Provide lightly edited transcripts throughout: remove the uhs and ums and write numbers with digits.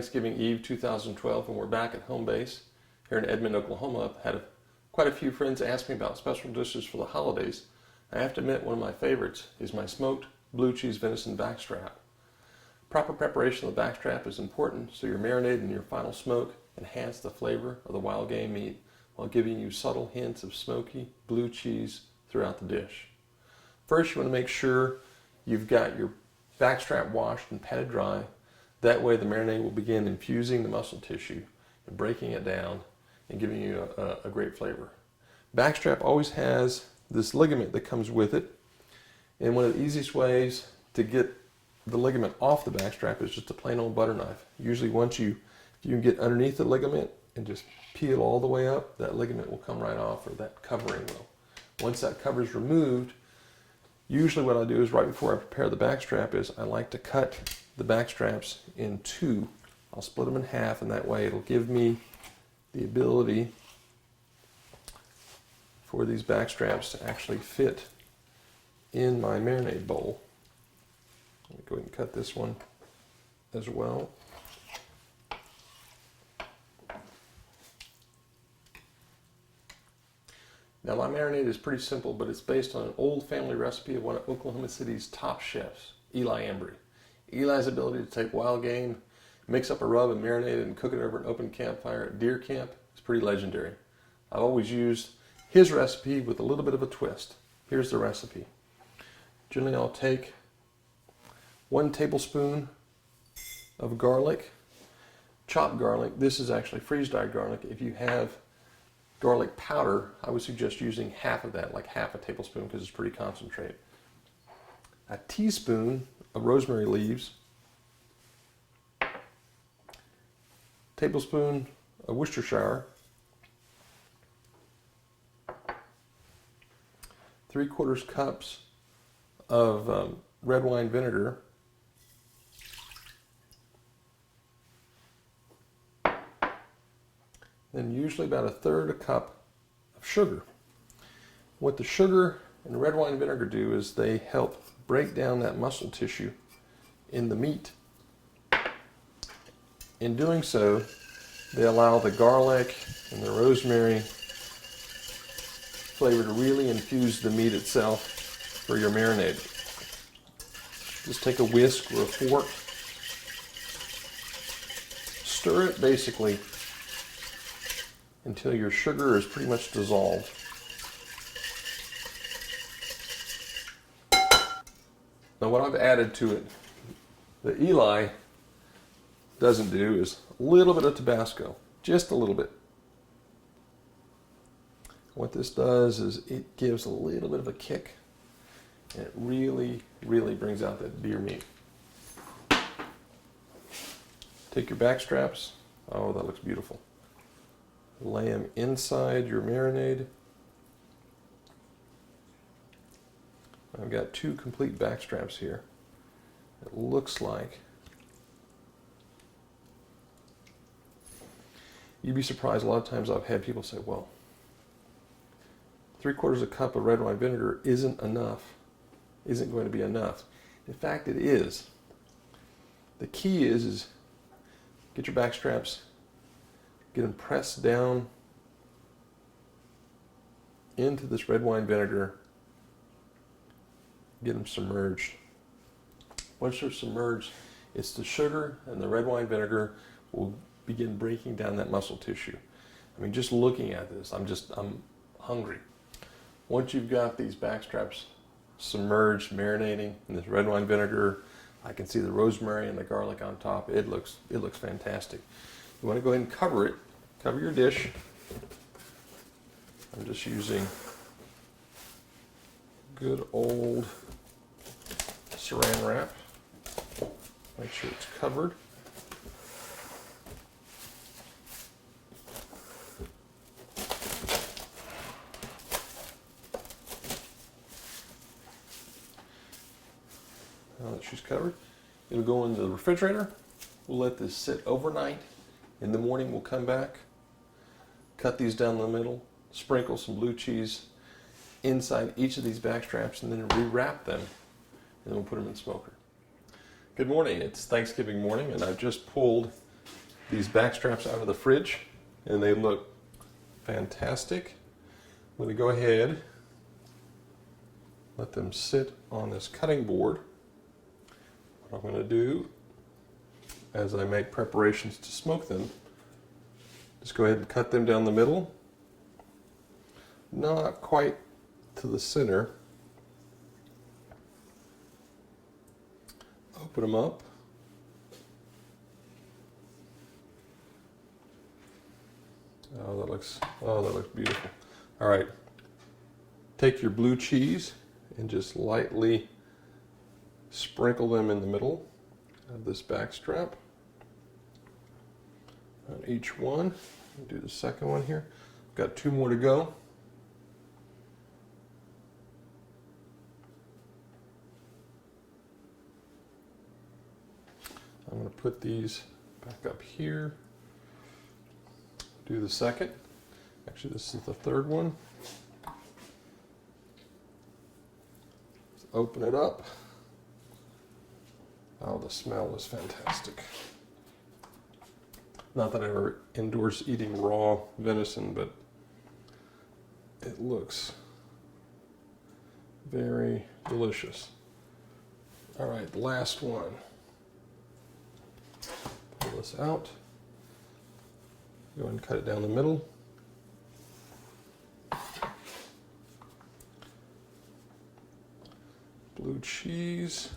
Thanksgiving Eve 2012, and we're back at home base here in Edmond, Oklahoma. I've had quite a few friends ask me about special dishes for the holidays. I have to admit, one of my favorites is my smoked blue cheese venison backstrap. Proper preparation of the backstrap is important so your marinade and your final smoke enhance the flavor of the wild game meat while giving you subtle hints of smoky blue cheese throughout the dish. First, you want to make sure you've got your backstrap washed and patted dry. That way the marinade will begin infusing the muscle tissue and breaking it down and giving you a great flavor. Backstrap always has this ligament that comes with it, and one of the easiest ways to get the ligament off the backstrap is just a plain old butter knife. Usually if you can get underneath the ligament and just peel all the way up, that ligament will come right off, or that covering will. Once that cover is removed, usually what I do is right before I prepare the backstrap is I like to cut the backstraps in two. I'll split them in half, and that way it'll give me the ability for these backstraps to actually fit in my marinade bowl. Let me go ahead and cut this one as well. Now, my marinade is pretty simple, but it's based on an old family recipe of one of Oklahoma City's top chefs, Eli Embry. Eli's ability to take wild game, mix up a rub and marinate it and cook it over an open campfire at deer camp is pretty legendary. I've always used his recipe with a little bit of a twist. Here's the recipe. Generally, I'll take 1 tablespoon of garlic, chopped garlic. This is actually freeze-dried garlic. If you have garlic powder, I would suggest using half of that, like half a tablespoon, because it's pretty concentrated. A teaspoon of rosemary leaves, tablespoon of Worcestershire, 3/4 cups of red wine vinegar, then usually about 1/3 cup of sugar. What the sugar and red wine vinegar do is they help break down that muscle tissue in the meat. In doing so, they allow the garlic and the rosemary flavor to really infuse the meat itself for your marinade. Just take a whisk or a fork, stir it basically until your sugar is pretty much dissolved. Now, what I've added to it that Eli doesn't do is a little bit of Tabasco, just a little bit. What this does is it gives a little bit of a kick, and it really, really brings out that deer meat. Take your backstraps. Oh, that looks beautiful. Lay them inside your marinade. I've got 2 complete backstraps here. It looks like you'd be surprised. A lot of times I've had people say, well, 3/4 cup of red wine vinegar isn't going to be enough. In fact, it is. The key is get your backstraps, get them pressed down into this red wine vinegar, get them submerged. Once they're submerged, it's the sugar and the red wine vinegar will begin breaking down that muscle tissue. I mean, just looking at this, I'm hungry. Once you've got these backstraps submerged, marinating in this red wine vinegar, I can see the rosemary and the garlic on top. It looks fantastic. You want to go ahead and cover it. Cover your dish. I'm just using good old saran wrap. Make sure it's covered. Now that she's covered, it'll go into the refrigerator. We'll let this sit overnight. In the morning, we'll come back, cut these down the middle, sprinkle some blue cheese inside each of these backstraps, and then rewrap them, and then we'll put them in the smoker. Good morning. It's Thanksgiving morning, and I've just pulled these backstraps out of the fridge, and they look fantastic. I'm going to go ahead, let them sit on this cutting board. What I'm going to do, as I make preparations to smoke them, just go ahead and cut them down the middle. Not quite to the center. Open them up. Oh, that looks beautiful. All right. Take your blue cheese and just lightly sprinkle them in the middle of this backstrap. On each one. I'll do the second one here. Got 2 more to go. I'm going to put these back up here. Do the second. Actually, this is the third one. Let's open it up. Oh, the smell is fantastic. Not that I ever endorse eating raw venison, but it looks very delicious. All right, the last one. Pull this out. Go ahead and cut it down the middle. Blue cheese.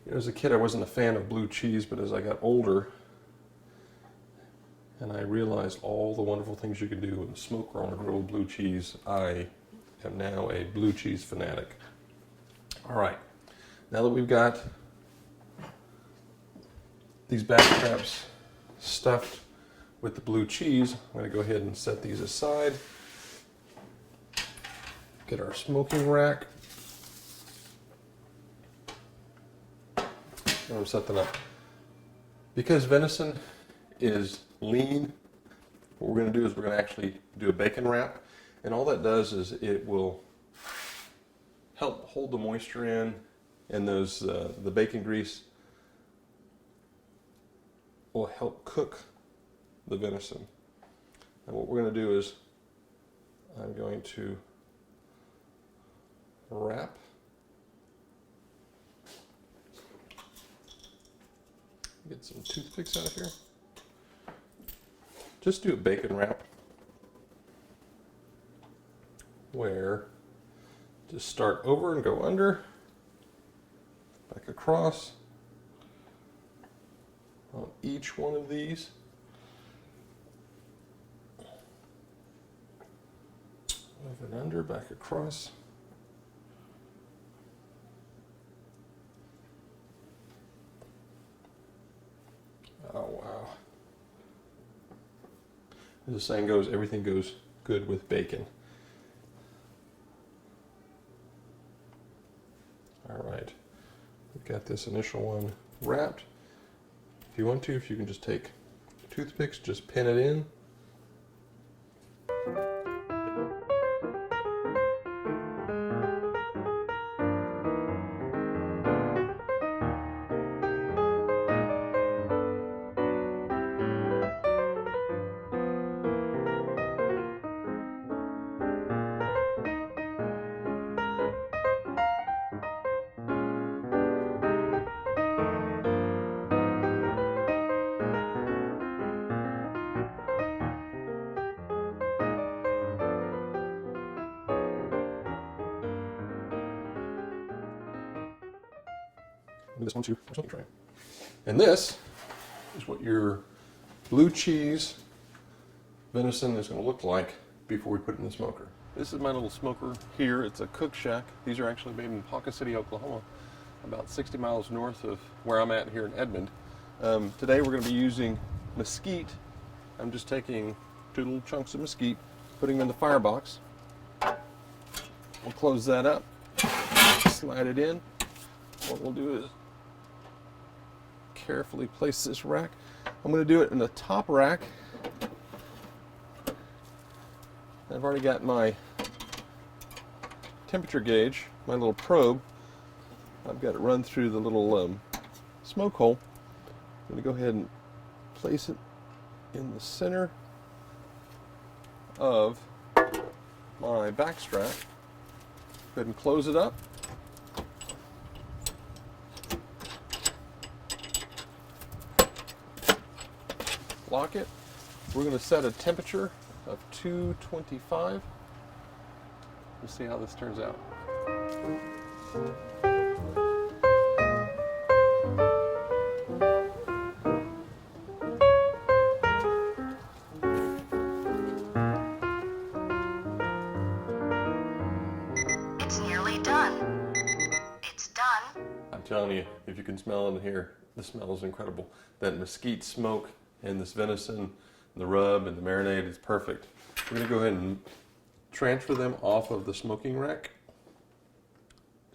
You know, as a kid, I wasn't a fan of blue cheese, but as I got older, and I realized all the wonderful things you can do with a smoker on a grill with blue cheese, I am now a blue cheese fanatic. All right, now that we've got these backstraps stuffed with the blue cheese, I'm going to go ahead and set these aside. Get our smoking rack. I'm going to set that up. Because venison is lean, what we're going to do is we're going to actually do a bacon wrap. And all that does is it will help hold the moisture in, and those the bacon grease will help cook the venison. And what we're going to do is I'm going to wrap. Get some toothpicks out of here. Just do a bacon wrap where just start over and go under, back across on each one of these. Move it under, back across. Oh, wow. As the saying goes, everything goes good with bacon. All right, we've got this initial one wrapped. If you want to, if you can just take toothpicks, just pin it in. And this one too, or something tray. And this is what your blue cheese venison is going to look like before we put it in the smoker. This is my little smoker here. It's a cook shack. These are actually made in Ponca City, Oklahoma, about 60 miles north of where I'm at here in Edmond. Today we're going to be using mesquite. I'm just taking 2 little chunks of mesquite, putting them in the firebox. We'll close that up, slide it in. What we'll do is carefully place this rack. I'm going to do it in the top rack. I've already got my temperature gauge, my little probe. I've got it run through the little smoke hole. I'm going to go ahead and place it in the center of my backstrap. Go ahead and close it up. Lock it. We're going to set a temperature of 225. We'll see how this turns out. It's nearly done. It's done. I'm telling you, if you can smell it in here, the smell is incredible. That mesquite smoke and this venison, the rub and the marinade is perfect. We're going to go ahead and transfer them off of the smoking rack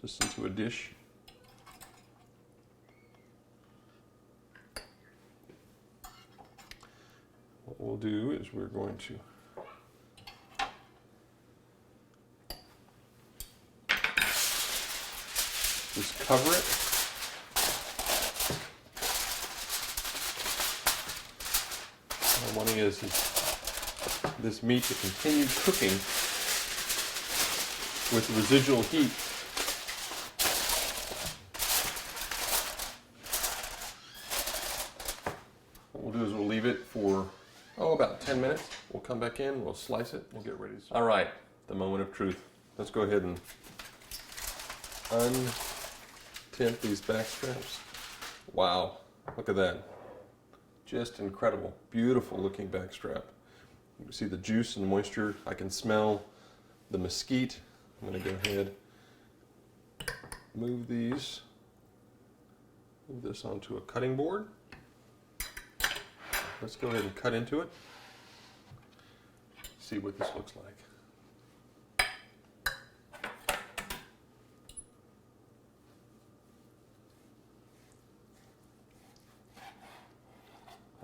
just into a dish. What we'll do is we're going to just cover it. What I'm wanting is this meat to continue cooking with residual heat. What we'll do is we'll leave it for, about 10 minutes. We'll come back in, we'll slice it, we'll get ready to serve. All right, the moment of truth. Let's go ahead and untemp these backstraps. Wow, look at that. Just incredible, beautiful looking backstrap. You can see the juice and moisture. I can smell the mesquite. I'm going to go ahead, move this onto a cutting board. Let's go ahead and cut into it. See what this looks like.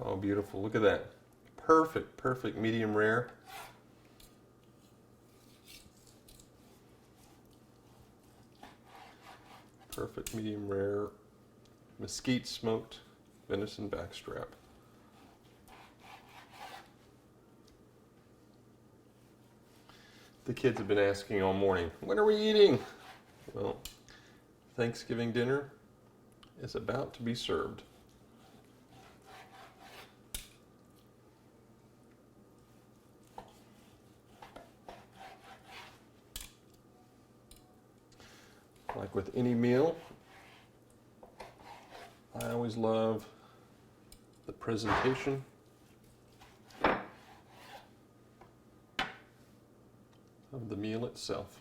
Oh, beautiful. Look at that. Perfect, perfect medium rare. Perfect medium rare mesquite smoked venison backstrap. The kids have been asking all morning, when are we eating? Well, Thanksgiving dinner is about to be served. Like with any meal, I always love the presentation of the meal itself.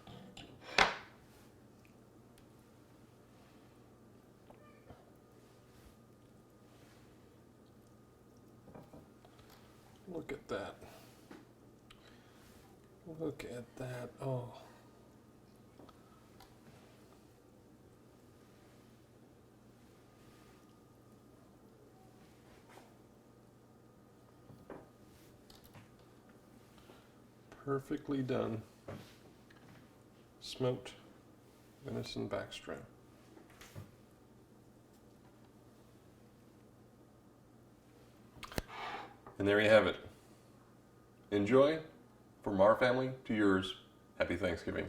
Look at that. Look at that. Oh. Perfectly done smoked venison backstrap. And there you have it. Enjoy. From our family to yours, happy Thanksgiving.